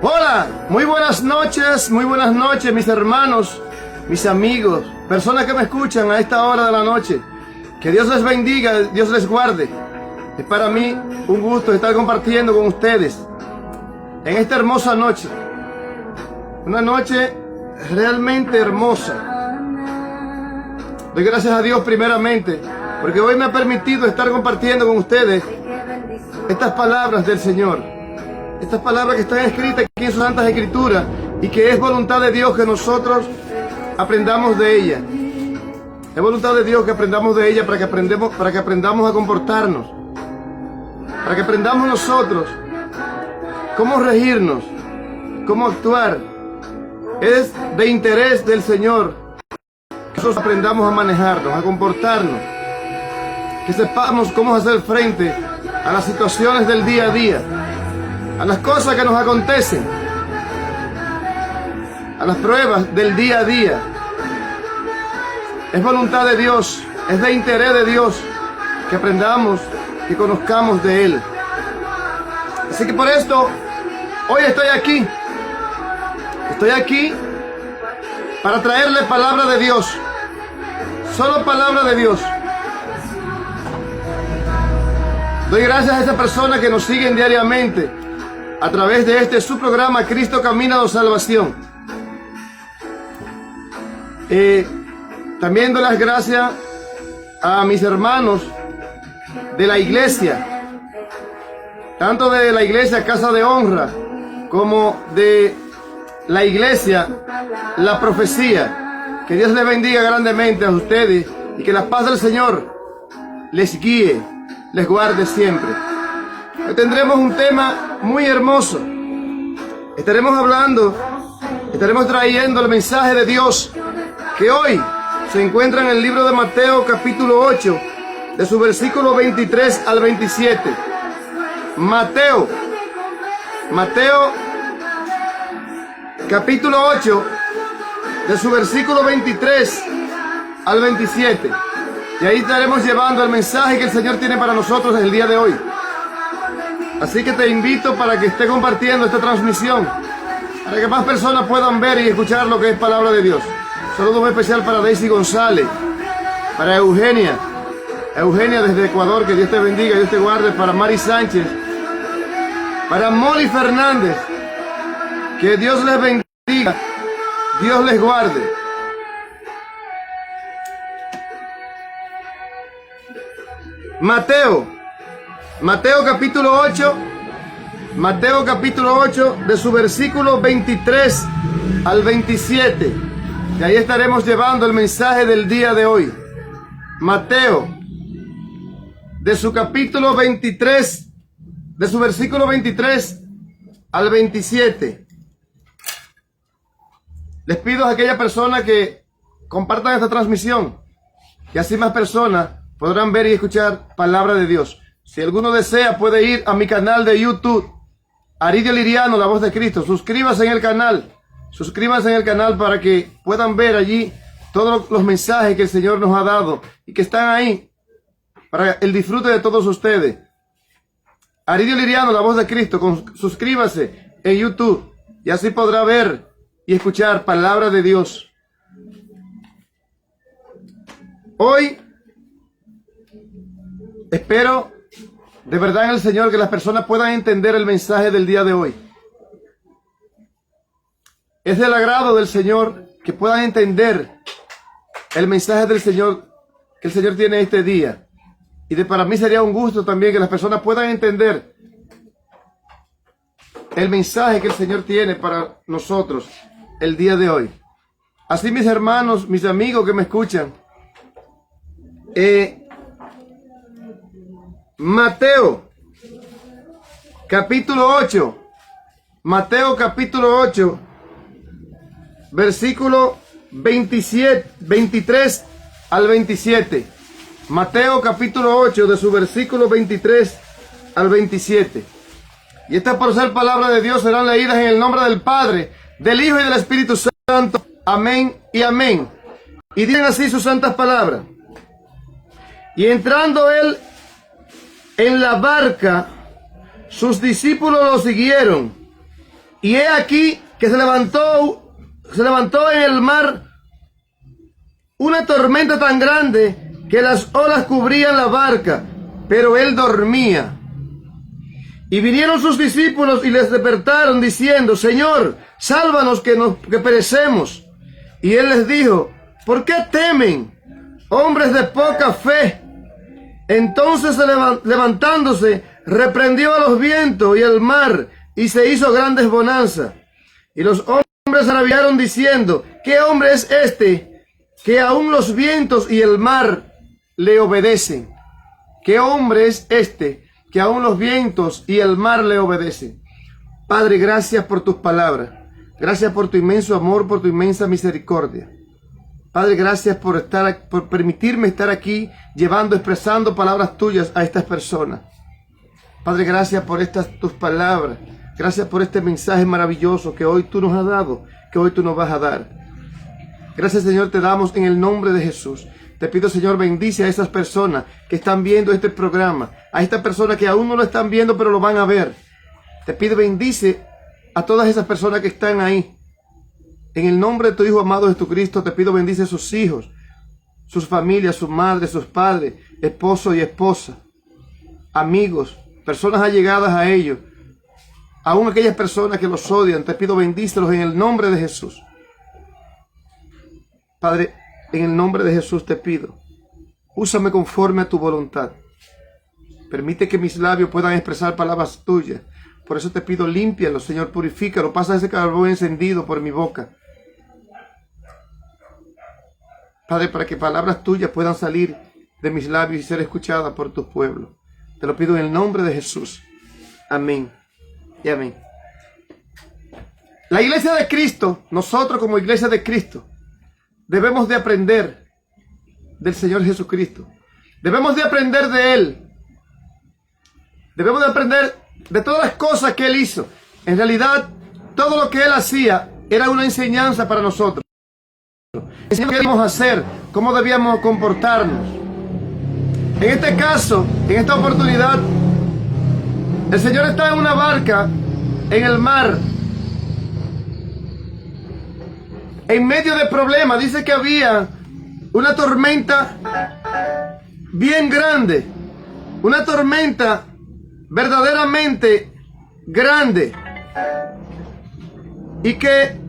Hola, muy buenas noches mis hermanos, mis amigos, personas que me escuchan a esta hora de la noche. Que Dios les bendiga, Dios les guarde. Es para mí un gusto estar compartiendo con ustedes en esta hermosa noche. Una noche realmente hermosa. Doy gracias a Dios primeramente, porque hoy me ha permitido estar compartiendo con ustedes estas palabras del Señor. Estas palabras que están escritas aquí en sus santas escrituras y que es voluntad de Dios que nosotros aprendamos de ella. Es voluntad de Dios que aprendamos de ella para que aprendamos a comportarnos, para que aprendamos nosotros cómo regirnos, cómo actuar. Es de interés del Señor que nosotros aprendamos a manejarnos, a comportarnos, que sepamos cómo hacer frente a las situaciones del día a día, a las cosas que nos acontecen, a las pruebas del día a día. Es voluntad de Dios, es de interés de Dios que aprendamos, que conozcamos de Él. Así que por esto, hoy estoy aquí. Estoy aquí para traerle palabra de Dios. Solo palabra de Dios. Doy gracias a esa persona que nos siguen diariamente a través de este su programa Cristo Camino a la Salvación. También doy las gracias a mis hermanos de la iglesia, tanto de la iglesia Casa de Honra como de la iglesia La Profecía. Que Dios les bendiga grandemente a ustedes y que la paz del Señor les guíe, les guarde siempre. Hoy tendremos un tema muy hermoso. Estaremos trayendo el mensaje de Dios que hoy se encuentra en el libro de Mateo capítulo 8, de su versículo 23 al 27. Mateo capítulo 8, de su versículo 23 al 27. Y ahí estaremos llevando el mensaje que el Señor tiene para nosotros el día de hoy. Así que te invito para que esté compartiendo esta transmisión, para que más personas puedan ver y escuchar lo que es palabra de Dios. Saludo muy especial para Daisy González, para Eugenia desde Ecuador, que Dios te bendiga, Dios te guarde, para Mari Sánchez, para Molly Fernández, que Dios les bendiga, Dios les guarde. Mateo capítulo 8, de su versículo 23 al 27. Y ahí estaremos llevando el mensaje del día de hoy. Mateo, de su capítulo 23, de su versículo 23 al 27. Les pido a aquella persona que compartan esta transmisión, que así más personas podrán ver y escuchar palabra de Dios. Si alguno desea, puede ir a mi canal de YouTube, Aridio Liriano, la voz de Cristo. Suscríbase en el canal para que puedan ver allí todos los mensajes que el Señor nos ha dado y que están ahí para el disfrute de todos ustedes. Aridio Liriano, la voz de Cristo. Suscríbase en YouTube y así podrá ver y escuchar palabra de Dios. Hoy espero de verdad en el Señor que las personas puedan entender el mensaje del día de hoy. Es del agrado del Señor que puedan entender el mensaje del Señor que el Señor tiene este día. Y para mí sería un gusto también que las personas puedan entender el mensaje que el Señor tiene para nosotros el día de hoy. Así, mis hermanos, mis amigos que me escuchan, Mateo capítulo 8, versículo 23 al 27. Mateo capítulo 8, de su versículo 23 al 27. Y estas, por ser palabra de Dios, serán leídas en el nombre del Padre, del Hijo y del Espíritu Santo. Amén y amén. Y dicen así sus santas palabras. Y entrando él en la barca, sus discípulos lo siguieron. Y he aquí que se levantó en el mar una tormenta tan grande que las olas cubrían la barca, pero él dormía. Y vinieron sus discípulos y les despertaron diciendo: Señor, sálvanos que perecemos. Y él les dijo: ¿por qué temen, hombres de poca fe? Entonces levantándose, reprendió a los vientos y al mar, y se hizo grandes bonanza. Y los hombres se maravillaron diciendo: ¿qué hombre es este, que aún los vientos y el mar le obedecen? ¿Qué hombre es este, que aún los vientos y el mar le obedecen? Padre, gracias por tus palabras. Gracias por tu inmenso amor, por tu inmensa misericordia. Padre, gracias por permitirme estar aquí expresando palabras tuyas a estas personas. Padre, gracias por tus palabras. Gracias por este mensaje maravilloso que hoy tú nos has dado, que hoy tú nos vas a dar. Gracias, Señor, te damos en el nombre de Jesús. Te pido, Señor, bendice a esas personas que están viendo este programa, a estas personas que aún no lo están viendo, pero lo van a ver. Te pido, bendice a todas esas personas que están ahí. En el nombre de tu Hijo amado Jesucristo, te pido, bendice a sus hijos, sus familias, sus madres, sus padres, esposo y esposa, amigos, personas allegadas a ellos, aún aquellas personas que los odian. Te pido, bendícelos en el nombre de Jesús. Padre, en el nombre de Jesús te pido, úsame conforme a tu voluntad. Permite que mis labios puedan expresar palabras tuyas. Por eso te pido, límpialo, Señor, purifícalo, pasa ese carbón encendido por mi boca. Padre, para que palabras tuyas puedan salir de mis labios y ser escuchadas por tu pueblo. Te lo pido en el nombre de Jesús. Amén y amén. La iglesia de Cristo, nosotros como iglesia de Cristo, debemos de aprender del Señor Jesucristo. Debemos de aprender de Él. Debemos de aprender de todas las cosas que Él hizo. En realidad, todo lo que Él hacía era una enseñanza para nosotros. Enseñanza qué debíamos hacer, cómo debíamos comportarnos. En este caso, en esta oportunidad, el Señor está en una barca en el mar, en medio de problemas. Dice que había una tormenta bien grande, una tormenta verdaderamente grande, y que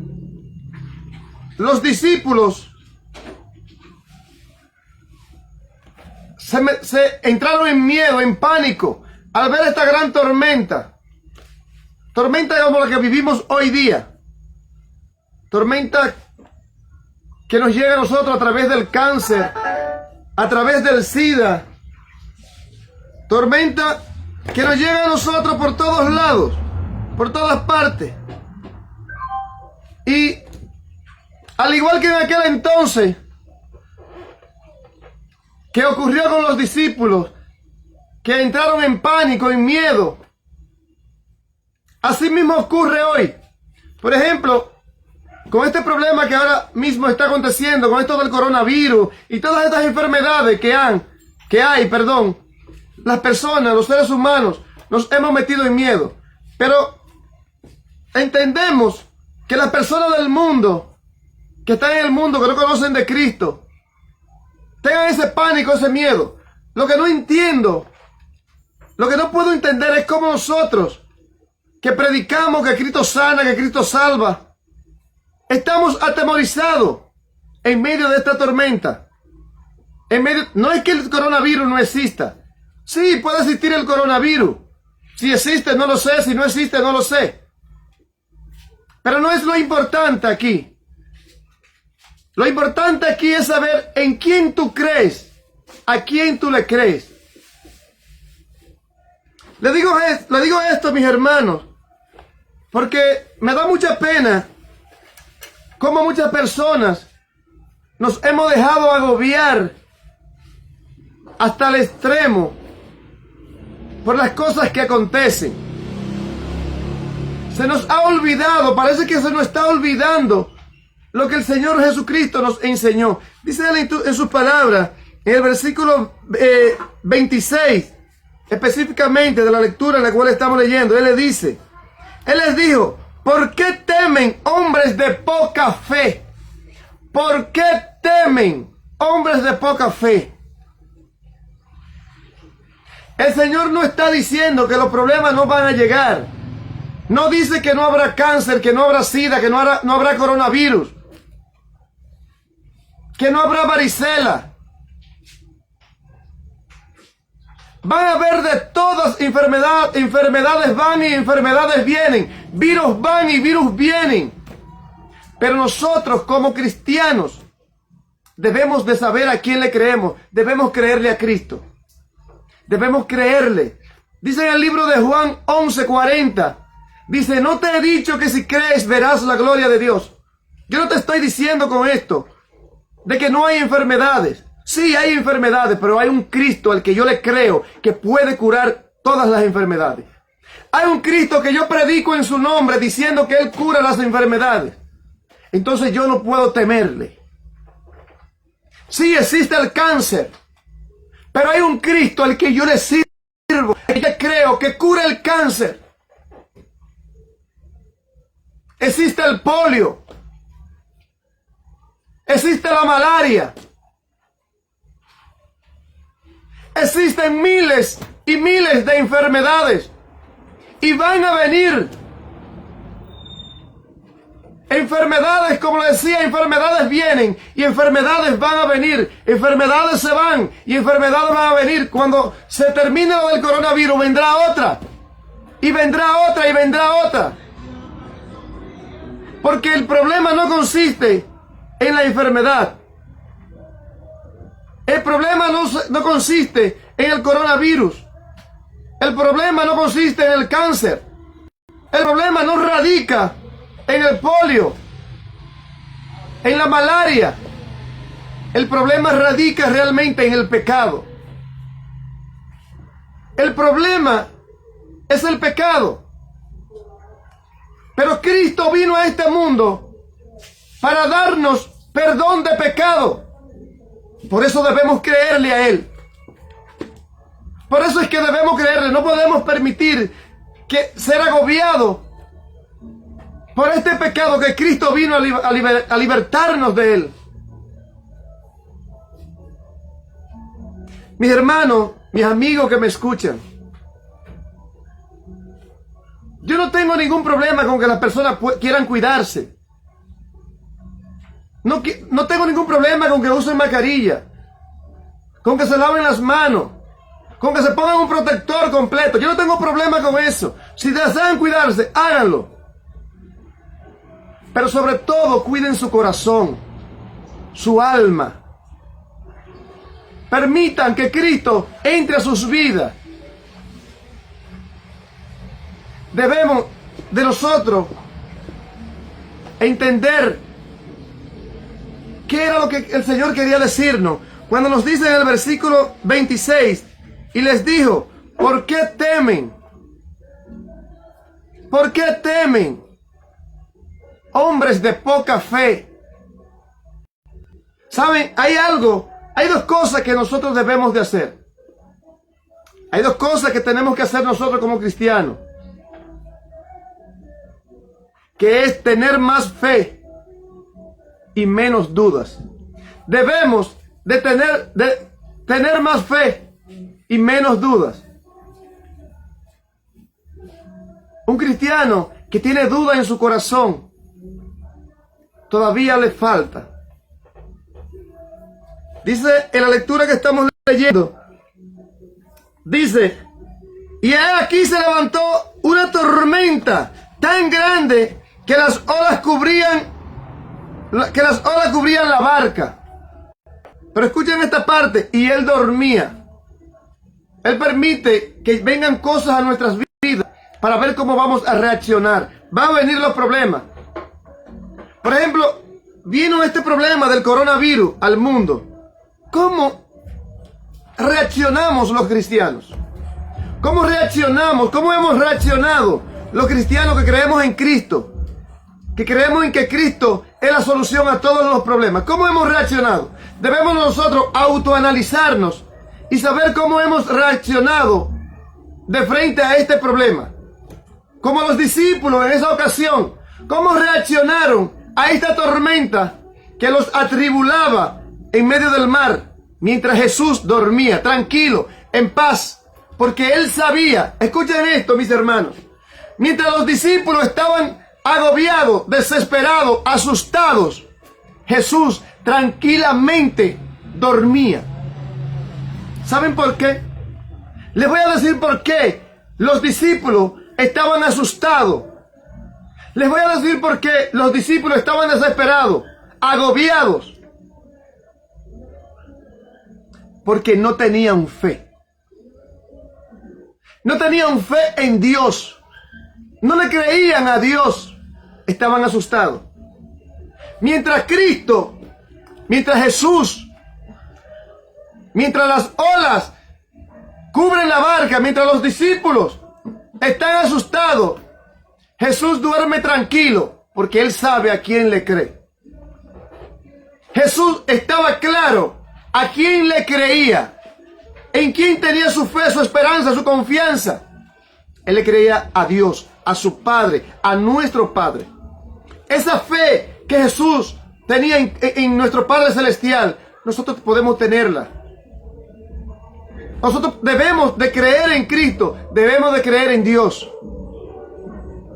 los discípulos se entraron en miedo, en pánico, al ver esta gran tormenta. Tormenta como la que vivimos hoy día. Tormenta que nos llega a nosotros a través del cáncer, a través del SIDA. Tormenta que nos llega a nosotros por todos lados, por todas partes. Y al igual que en aquel entonces, que ocurrió con los discípulos, que entraron en pánico, en miedo, así mismo ocurre hoy. Por ejemplo, con este problema que ahora mismo está aconteciendo, con esto del coronavirus y todas estas enfermedades que hay, las personas, los seres humanos, nos hemos metido en miedo. Pero entendemos que las personas del mundo, que están en el mundo, que no conocen de Cristo, tengan ese pánico, ese miedo. Lo que no entiendo, lo que no puedo entender es cómo nosotros, que predicamos que Cristo sana, que Cristo salva, estamos atemorizados en medio de esta tormenta. No es que el coronavirus no exista. Sí, puede existir el coronavirus. Si existe, no lo sé. Si no existe, no lo sé. Pero no es lo importante aquí. Lo importante aquí es saber en quién tú crees, a quién tú le crees. Le digo esto, mis hermanos, porque me da mucha pena cómo muchas personas nos hemos dejado agobiar hasta el extremo por las cosas que acontecen. Se nos ha olvidado, parece que se nos está olvidando lo que el Señor Jesucristo nos enseñó. Dice Él en sus palabras, en el versículo 26, específicamente de la lectura en la cual estamos leyendo, Él les dijo: ¿Por qué temen hombres de poca fe? ¿Por qué temen hombres de poca fe? El Señor no está diciendo que los problemas no van a llegar. No dice que no habrá cáncer, que no habrá sida, que no habrá coronavirus, que no habrá varicela. Van a haber de todas enfermedades van y enfermedades vienen, virus van y virus vienen. Pero nosotros como cristianos debemos de saber a quién le creemos. Debemos creerle a Cristo. Debemos creerle. Dice en el libro de Juan 11:40, dice, no te he dicho que si crees verás la gloria de Dios. Yo no te estoy diciendo con esto de que no hay enfermedades. Sí, hay enfermedades, pero hay un Cristo al que yo le creo que puede curar todas las enfermedades. Hay un Cristo que yo predico en su nombre diciendo que Él cura las enfermedades. Entonces yo no puedo temerle. Sí, existe el cáncer, pero hay un Cristo al que yo le sirvo, que yo creo que cura el cáncer. Existe el polio. Existe la malaria. Existen miles y miles de enfermedades. Y van a venir enfermedades, como le decía, enfermedades vienen y enfermedades van a venir. Enfermedades se van y enfermedades van a venir. Cuando se termine lo del coronavirus, vendrá otra. Y vendrá otra y vendrá otra. Porque el problema no consiste en la enfermedad. El problema no consiste en el coronavirus. El problema no consiste en el cáncer. El problema no radica en el polio, en la malaria. El problema radica realmente en el pecado. El problema es el pecado. Pero Cristo vino a este mundo para darnos perdón de pecado. Por eso debemos creerle a Él. Por eso es que debemos creerle. No podemos permitir que ser agobiado por este pecado, que Cristo vino a libertarnos de él. Mis hermanos, mis amigos que me escuchan, yo no tengo ningún problema con que las personas quieran cuidarse. No tengo ningún problema con que usen mascarilla, con que se laven las manos, con que se pongan un protector completo. Yo no tengo problema con eso. Si desean cuidarse, háganlo. Pero sobre todo, cuiden su corazón, su alma. Permitan que Cristo entre a sus vidas. Debemos de nosotros entender qué era lo que el Señor quería decirnos cuando nos dice en el versículo 26, y les dijo, ¿por qué temen? ¿Por qué temen? Hombres de poca fe. ¿Saben? Hay dos cosas que nosotros debemos de hacer. Hay dos cosas que tenemos que hacer nosotros como cristianos. Que es tener más fe y menos dudas. Debemos de tener más fe y menos dudas. Un cristiano que tiene duda en su corazón, todavía le falta. Dice en la lectura que estamos leyendo, dice, y aquí se levantó una tormenta tan grande que las olas cubrían la barca. Pero escuchen esta parte, y él dormía. Él permite que vengan cosas a nuestras vidas para ver cómo vamos a reaccionar. Van a venir los problemas. Por ejemplo, vino este problema del coronavirus al mundo. ¿Cómo reaccionamos los cristianos? ¿Cómo reaccionamos? ¿Cómo hemos reaccionado los cristianos que creemos en Cristo? Que creemos en que Cristo es la solución a todos los problemas. ¿Cómo hemos reaccionado? Debemos nosotros autoanalizarnos y saber cómo hemos reaccionado de frente a este problema. como los discípulos en esa ocasión, cómo reaccionaron a esta tormenta que los atribulaba en medio del mar, mientras Jesús dormía, tranquilo, en paz, porque él sabía, escuchen esto, mis hermanos, mientras los discípulos estaban agobiados, desesperados, asustados, Jesús tranquilamente dormía. ¿Saben por qué? Les voy a decir por qué los discípulos estaban asustados. Les voy a decir por qué los discípulos estaban desesperados, agobiados. Porque no tenían fe. No tenían fe en Dios. No le creían a Dios. Estaban asustados. Mientras Cristo, mientras Jesús, mientras las olas cubren la barca, mientras los discípulos están asustados, Jesús duerme tranquilo porque él sabe a quién le cree. Jesús estaba claro a quién le creía, en quién tenía su fe, su esperanza, su confianza. Él le creía a Dios, a su Padre, a nuestro Padre. Esa fe que Jesús tenía en nuestro Padre Celestial, nosotros podemos tenerla. Nosotros debemos de creer en Cristo, debemos de creer en Dios.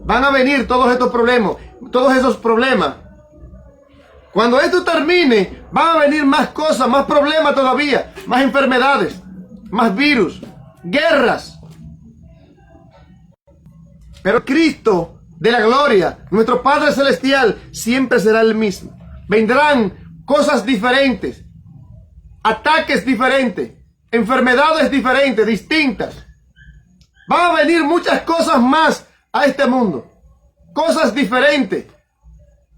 Van a venir todos esos problemas. Cuando esto termine, van a venir más cosas, más problemas todavía, más enfermedades, más virus, guerras. Pero Cristo de la gloria, nuestro Padre Celestial, siempre será el mismo. Vendrán cosas diferentes, ataques diferentes, enfermedades diferentes, distintas. Van a venir muchas cosas más a este mundo, cosas diferentes,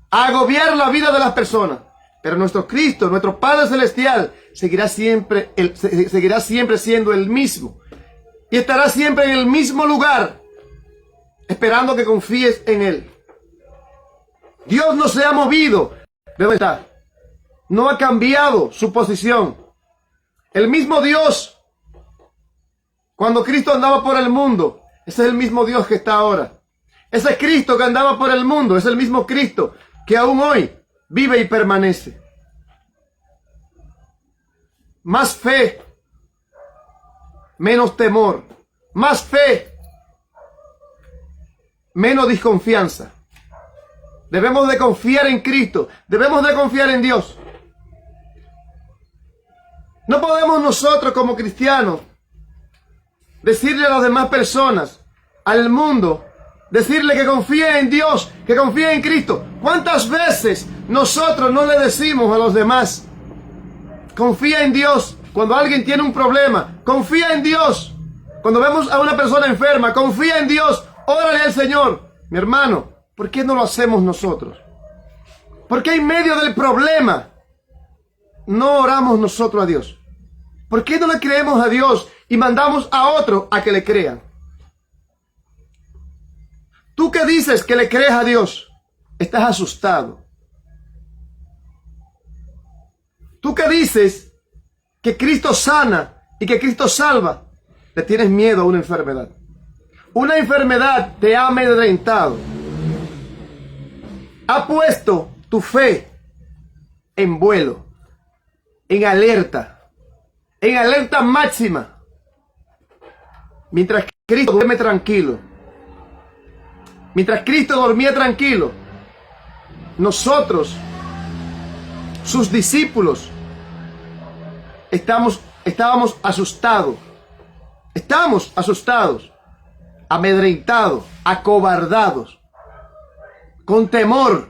a agobiar la vida de las personas. Pero nuestro Cristo, nuestro Padre Celestial, seguirá siempre siendo el mismo. Y estará siempre en el mismo lugar, esperando que confíes en Él. Dios no se ha movido de donde está. No ha cambiado su posición. El mismo Dios, cuando Cristo andaba por el mundo, ese es el mismo Dios que está ahora. Ese Cristo que andaba por el mundo es el mismo Cristo que aún hoy vive y permanece. Más fe, menos temor. Más fe, menos desconfianza. Debemos de confiar en Cristo. Debemos de confiar en Dios. No podemos nosotros como cristianos decirle a las demás personas, al mundo, decirle que confíe en Dios, que confíe en Cristo. ¿Cuántas veces nosotros no le decimos a los demás, confía en Dios? Cuando alguien tiene un problema, confía en Dios. Cuando vemos a una persona enferma, confía en Dios, órale al Señor. Mi hermano, ¿por qué no lo hacemos nosotros? ¿Por qué en medio del problema no oramos nosotros a Dios? ¿Por qué no le creemos a Dios y mandamos a otro a que le crean? Tú que dices que le crees a Dios, estás asustado. Tú que dices que Cristo sana y que Cristo salva, le tienes miedo a una enfermedad. Una enfermedad te ha amedrentado. Ha puesto tu fe en vuelo, en alerta máxima. Mientras Cristo duerme tranquilo, mientras Cristo dormía tranquilo, nosotros, sus discípulos, estábamos asustados. Estamos asustados, amedrentados, acobardados, con temor.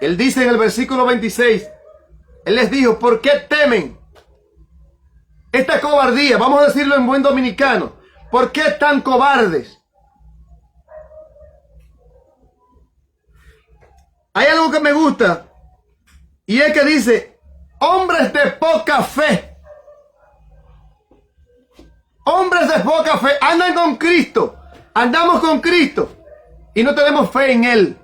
Él dice en el versículo 26, Él les dijo, ¿por qué temen? Esta cobardía, vamos a decirlo en buen dominicano, ¿por qué tan cobardes? Hay algo que me gusta, y es que dice, hombres de poca fe. Hombres de poca fe andan con Cristo, andamos con Cristo y no tenemos fe en Él.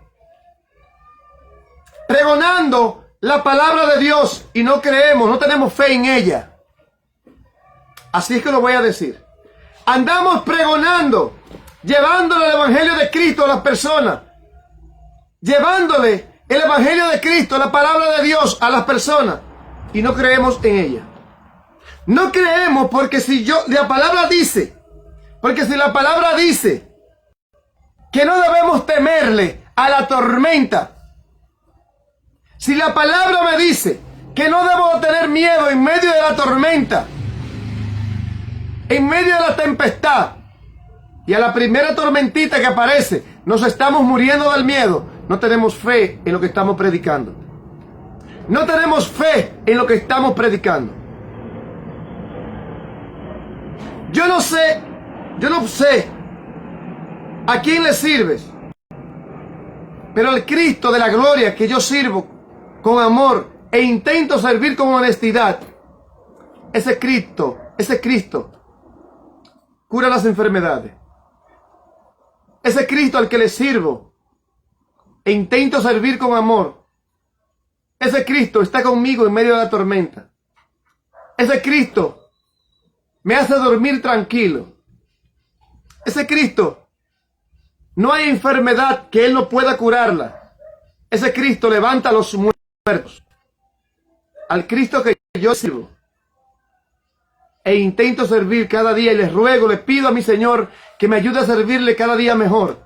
Pregonando la palabra de Dios y no creemos, no tenemos fe en ella. Así es que lo voy a decir. Andamos pregonando llevándole el evangelio de Cristo a las personas, llevándole el evangelio de Cristo, la palabra de Dios a las personas, y no creemos en ella. No creemos porque si la palabra dice, que no debemos temerle a la tormenta. Si la palabra me dice que no debo tener miedo en medio de la tormenta, en medio de la tempestad, y a la primera tormentita que aparece, nos estamos muriendo del miedo, no tenemos fe en lo que estamos predicando. No tenemos fe en lo que estamos predicando. Yo no sé a quién le sirves, pero el Cristo de la gloria que yo sirvo con amor e intento servir con honestidad, ese Cristo cura las enfermedades. Ese Cristo al que le sirvo e intento servir con amor, ese Cristo está conmigo en medio de la tormenta. Ese Cristo me hace dormir tranquilo. Ese Cristo, no hay enfermedad que Él no pueda curarla. Ese Cristo levanta a los muertos. Al Cristo que yo sirvo e intento servir cada día, y les ruego, le pido a mi Señor que me ayude a servirle cada día mejor.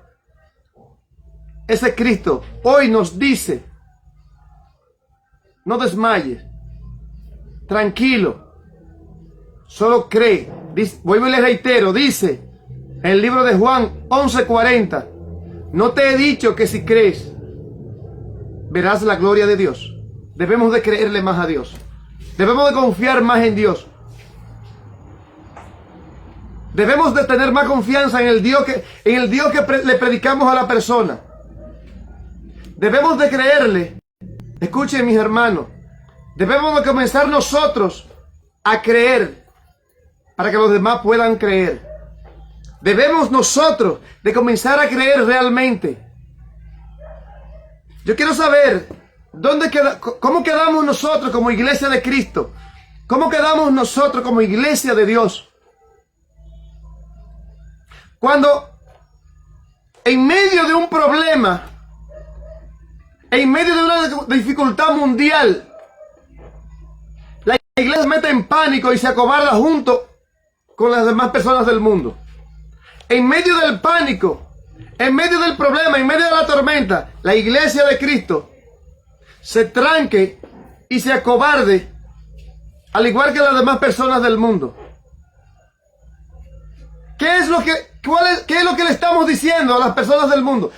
Ese Cristo hoy nos dice: no desmayes, tranquilo, solo cree. Vuelvo y le reitero, dice en el libro de Juan 11:40, no te he dicho que si crees verás la gloria de Dios. Debemos de creerle más a Dios, debemos de confiar más en Dios, debemos de tener más confianza en el Dios que le predicamos a la persona. Debemos de creerle. Escuchen, mis hermanos, debemos de comenzar nosotros a creer para que los demás puedan creer. Debemos nosotros de comenzar a creer realmente. Yo quiero saber cómo quedamos nosotros como iglesia de Cristo, cómo quedamos nosotros como iglesia de Dios. Cuando en medio de un problema, en medio de una dificultad mundial, la iglesia se mete en pánico y se acobarda junto con las demás personas del mundo. En medio del pánico, en medio del problema, en medio de la tormenta, la iglesia de Cristo se tranque y se acobarde, al igual que las demás personas del mundo. ¿Qué es lo que le estamos diciendo a las personas del mundo?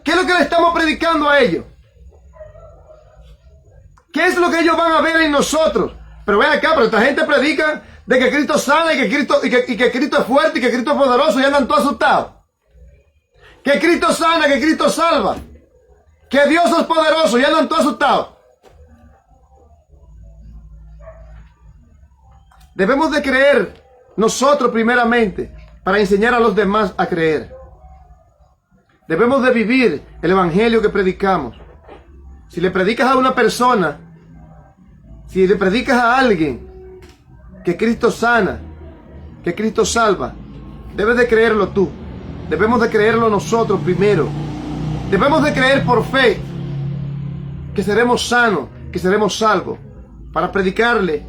¿Qué es lo que le estamos predicando a ellos? ¿Qué es lo que ellos van a ver en nosotros? Pero ven acá, pero esta gente predica de que Cristo sana y que Cristo es fuerte y que Cristo es poderoso, y andan todos asustados. Que Cristo sana, que Cristo salva, que Dios es poderoso, y andan todos asustados. Debemos de creer nosotros primeramente para enseñar a los demás a creer. Debemos de vivir el evangelio que predicamos. Si le predicas a una persona, si le predicas a alguien que Cristo sana, que Cristo salva, debes de creerlo tú. Debemos de creerlo nosotros primero. Debemos de creer por fe que seremos sanos, que seremos salvos, para predicarle,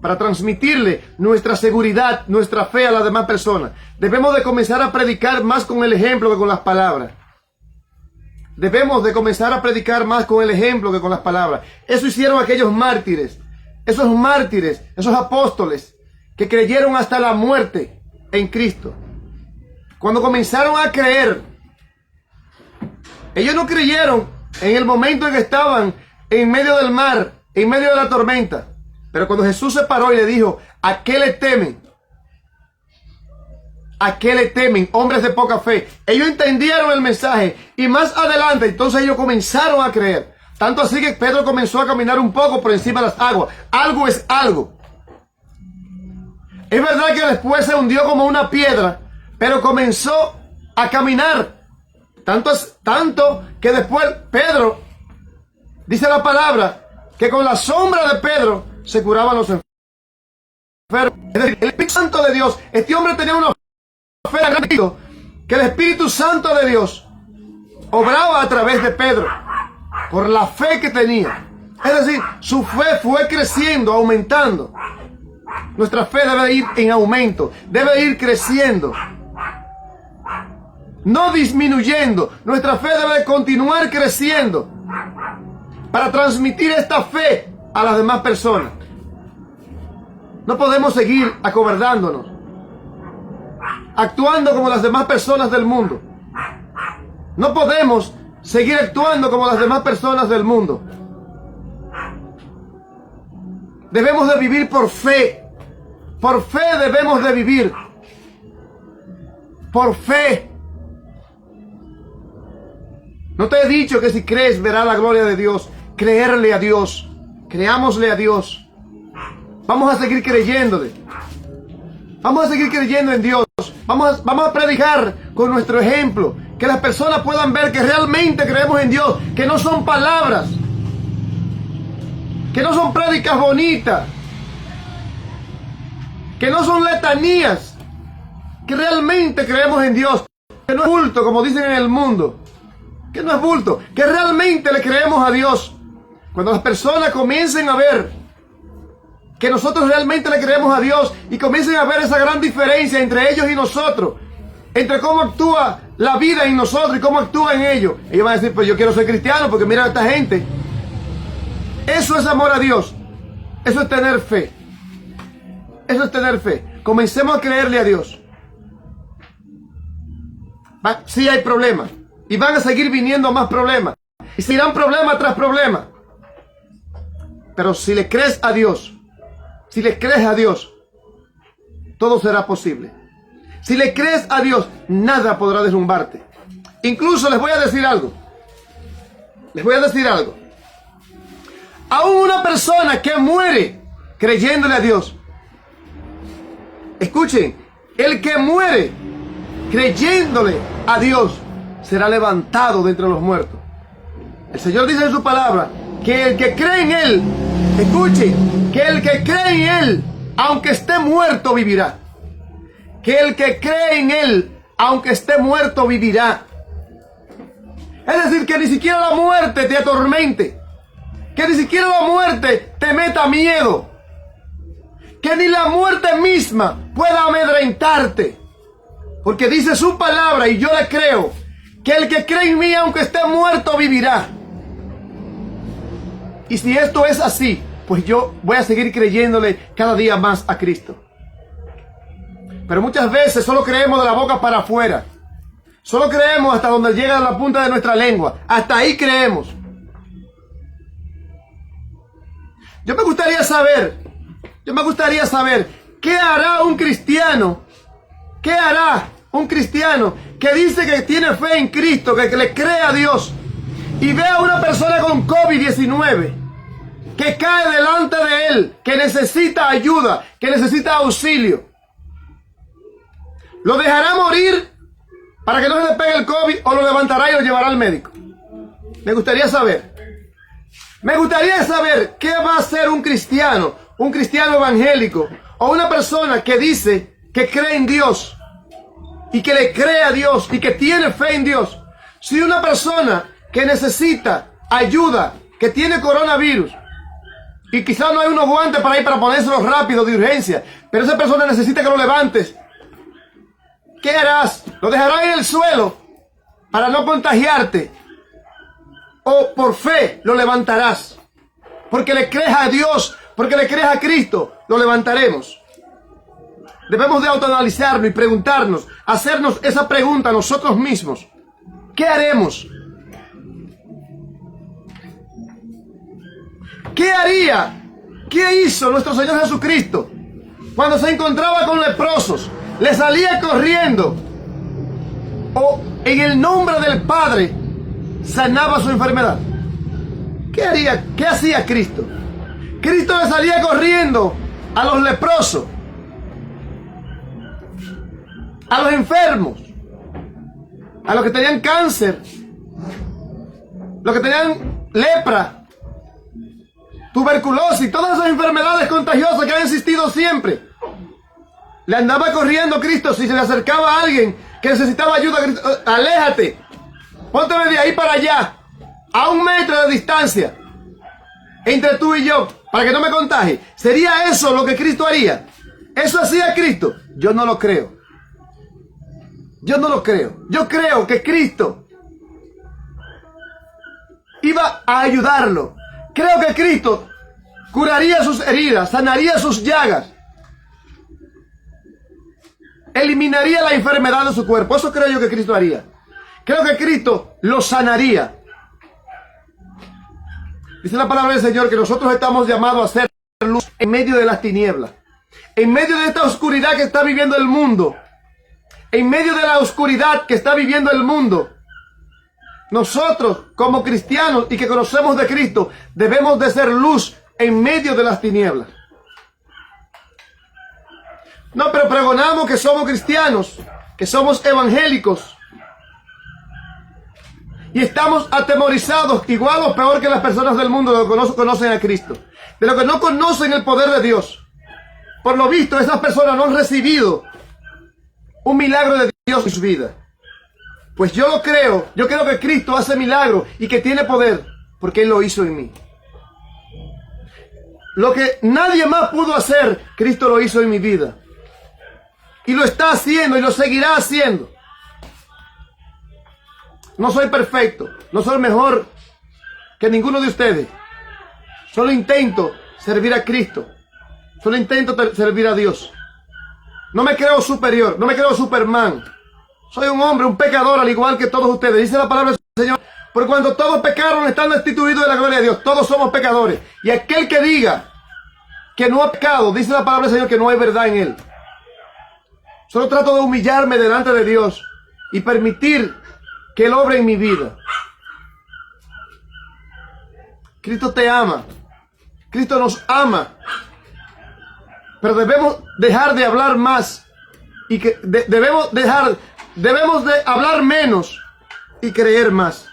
para transmitirle nuestra seguridad, nuestra fe a las demás personas. Debemos de comenzar a predicar más con el ejemplo que con las palabras. Debemos de comenzar a predicar más con el ejemplo que con las palabras. Eso hicieron aquellos mártires, esos apóstoles que creyeron hasta la muerte en Cristo. Cuando comenzaron a creer, ellos no creyeron en el momento en que estaban en medio del mar, en medio de la tormenta. Pero cuando Jesús se paró y le dijo: ¿a qué le temen? ¿A qué le temen, hombres de poca fe? Ellos entendieron el mensaje, y más adelante entonces ellos comenzaron a creer. Tanto así que Pedro comenzó a caminar un poco por encima de las aguas. Algo es algo. Es verdad que después se hundió como una piedra, pero comenzó a caminar. Tanto que después Pedro, dice la palabra, que con la sombra de Pedro se curaban los enfermos. Es decir, el Espíritu Santo de Dios, este hombre tenía una fe grande que el Espíritu Santo de Dios obraba a través de Pedro por la fe que tenía. Es decir, su fe fue creciendo, aumentando. Nuestra fe debe ir en aumento, debe ir creciendo, no disminuyendo. Nuestra fe debe continuar creciendo para transmitir esta fe a las demás personas. No podemos seguir acobardándonos, actuando como las demás personas del mundo. No podemos seguir actuando como las demás personas del mundo. Debemos de vivir por fe. Por fe debemos de vivir. Por fe. No te he dicho que si crees verás la gloria de Dios. Creerle a Dios. Creámosle a Dios. Vamos a seguir creyéndole. Vamos a seguir creyendo en Dios. Vamos a predicar con nuestro ejemplo. Que las personas puedan ver que realmente creemos en Dios. Que no son palabras. Que no son prédicas bonitas. Que no son letanías. Que realmente creemos en Dios. Que no es bulto, como dicen en el mundo. Que no es bulto. Que realmente le creemos a Dios. Cuando las personas comiencen a ver que nosotros realmente le creemos a Dios y comiencen a ver esa gran diferencia entre ellos y nosotros, entre cómo actúa la vida en nosotros y cómo actúa en ellos, ellos van a decir, pues yo quiero ser cristiano porque mira a esta gente. Eso es amor a Dios. Eso es tener fe. Eso es tener fe. Comencemos a creerle a Dios. Sí hay problemas. Y van a seguir viniendo más problemas. Y seguirán problema tras problema. Pero si le crees a Dios, si le crees a Dios, todo será posible. Si le crees a Dios, nada podrá derrumbarte. Incluso les voy a decir algo. Les voy a decir algo. Aún una persona que muere creyéndole a Dios. Escuchen, el que muere creyéndole a Dios será levantado de entre los muertos. El Señor dice en su palabra que el que cree en Él, escuchen, que el que cree en Él, aunque esté muerto, vivirá. Que el que cree en Él, aunque esté muerto, vivirá. Es decir, que ni siquiera la muerte te atormente. Que ni siquiera la muerte te meta miedo. Que ni la muerte misma pueda amedrentarte. Porque dice su palabra, y yo le creo, que el que cree en mí, aunque esté muerto, vivirá. Y si esto es así, pues yo voy a seguir creyéndole cada día más a Cristo. Pero muchas veces solo creemos de la boca para afuera. Solo creemos hasta donde llega la punta de nuestra lengua. Hasta ahí creemos. Yo me gustaría saber, ¿qué hará un cristiano? ¿Qué hará un cristiano que dice que tiene fe en Cristo, que le cree a Dios, y ve a una persona con COVID-19 que cae delante de él, que necesita ayuda, que necesita auxilio? ¿Lo dejará morir para que no se le pegue el COVID o lo levantará y lo llevará al médico? Me gustaría saber. Me gustaría saber qué va a hacer un cristiano evangélico, o una persona que dice que cree en Dios y que le cree a Dios y que tiene fe en Dios. Si una persona que necesita ayuda, que tiene coronavirus, y quizás no hay unos guantes para ir para ponérselos rápido de urgencia, pero esa persona necesita que lo levantes, ¿qué harás? ¿Lo dejarás en el suelo para no contagiarte? ¿O por fe lo levantarás? Porque le crees a Dios, porque le crees a Cristo, lo levantaremos. Debemos de autoanalizarnos y preguntarnos, hacernos esa pregunta a nosotros mismos. ¿Qué haremos? ¿Qué haría? ¿Qué hizo nuestro Señor Jesucristo cuando se encontraba con leprosos? Le salía corriendo, o en el nombre del Padre sanaba su enfermedad. ¿Qué haría? ¿Qué hacía Cristo? Cristo le salía corriendo a los leprosos, a los enfermos, a los que tenían cáncer, los que tenían lepra, tuberculosis, todas esas enfermedades contagiosas que han existido siempre. Le andaba corriendo Cristo. Si se le acercaba a alguien que necesitaba ayuda, aléjate, pónteme de ahí para allá, a 1 metro de distancia, entre tú y yo, para que no me contagie. ¿Sería eso lo que Cristo haría? ¿Eso hacía Cristo? Yo no lo creo. Yo no lo creo. Yo creo que Cristo iba a ayudarlo. Creo que Cristo curaría sus heridas, sanaría sus llagas, eliminaría la enfermedad de su cuerpo. Eso creo yo que Cristo haría. Creo que Cristo lo sanaría. Dice la palabra del Señor que nosotros estamos llamados a ser luz en medio de las tinieblas, en medio de esta oscuridad que está viviendo el mundo, en medio de la oscuridad que está viviendo el mundo. Nosotros, como cristianos y que conocemos de Cristo, debemos de ser luz en medio de las tinieblas. No, pero pregonamos que somos cristianos, que somos evangélicos, y estamos atemorizados, igual o peor que las personas del mundo de lo que no conocen a Cristo, de lo que no conocen el poder de Dios. Por lo visto, esas personas no han recibido un milagro de Dios en su vida. Pues yo lo creo, yo creo que Cristo hace milagros y que tiene poder, porque Él lo hizo en mí. Lo que nadie más pudo hacer, Cristo lo hizo en mi vida. Y lo está haciendo y lo seguirá haciendo. No soy perfecto, no soy mejor que ninguno de ustedes. Solo intento servir a Cristo. Solo intento servir a Dios. No me creo superior, no me creo Superman. Soy un hombre, un pecador, al igual que todos ustedes. Dice la palabra del Señor, por cuando todos pecaron están destituidos de la gloria de Dios. Todos somos pecadores. Y aquel que diga que no ha pecado, dice la palabra del Señor que no hay verdad en él. Solo trato de humillarme delante de Dios y permitir que Él obre en mi vida. Cristo te ama. Cristo nos ama. Pero debemos dejar de hablar más. Y que debemos de hablar menos y creer más.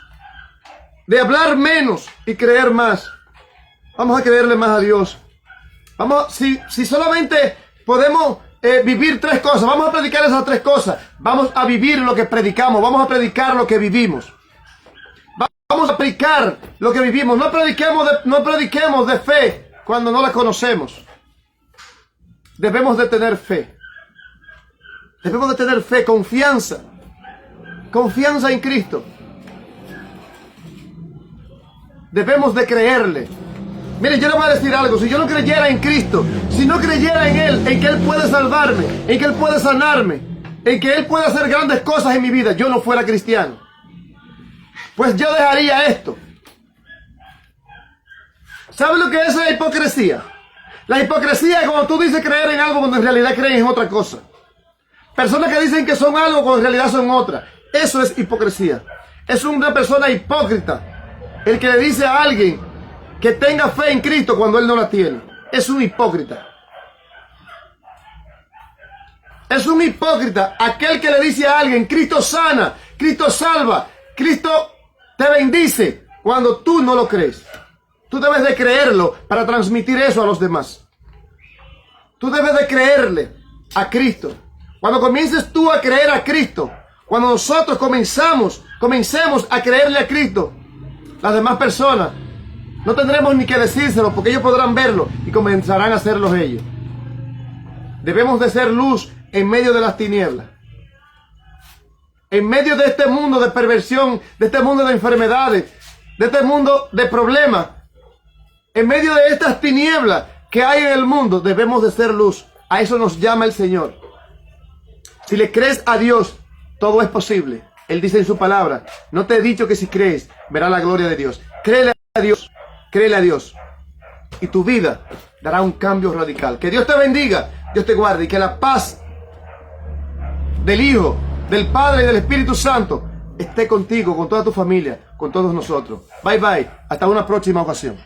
De hablar menos y creer más. Vamos a creerle más a Dios. Si solamente podemos vivir 3 cosas, vamos a predicar esas 3 cosas. Vamos a vivir lo que predicamos, vamos a predicar lo que vivimos. Vamos a predicar lo que vivimos. No prediquemos de fe cuando no la conocemos. Debemos de tener fe. Debemos de tener fe, confianza. Confianza en Cristo. Debemos de creerle. Miren, yo les voy a decir algo. Si yo no creyera en Cristo, si no creyera en Él, en que Él puede salvarme, en que Él puede sanarme, en que Él puede hacer grandes cosas en mi vida, yo no fuera cristiano. Pues yo dejaría esto. ¿Sabes lo que es la hipocresía? La hipocresía es cuando tú dices creer en algo cuando en realidad creen en otra cosa. Personas que dicen que son algo cuando en realidad son otra. Eso es hipocresía. Es una persona hipócrita el que le dice a alguien que tenga fe en Cristo cuando él no la tiene. Es un hipócrita. Es un hipócrita aquel que le dice a alguien: Cristo sana, Cristo salva, Cristo te bendice, cuando tú no lo crees. Tú debes de creerlo para transmitir eso a los demás. Tú debes de creerle a Cristo. Cuando comiences tú a creer a Cristo, cuando nosotros comencemos a creerle a Cristo, las demás personas no tendremos ni que decírselo, porque ellos podrán verlo y comenzarán a hacerlo ellos. Debemos de ser luz en medio de las tinieblas. En medio de este mundo de perversión, de este mundo de enfermedades, de este mundo de problemas, en medio de estas tinieblas que hay en el mundo, debemos de ser luz. A eso nos llama el Señor. Si le crees a Dios, todo es posible. Él dice en su palabra: no te he dicho que si crees, verás la gloria de Dios. Créele a Dios, créele a Dios. Y tu vida dará un cambio radical. Que Dios te bendiga, Dios te guarde, y que la paz del Hijo, del Padre y del Espíritu Santo esté contigo, con toda tu familia, con todos nosotros. Bye bye, hasta una próxima ocasión.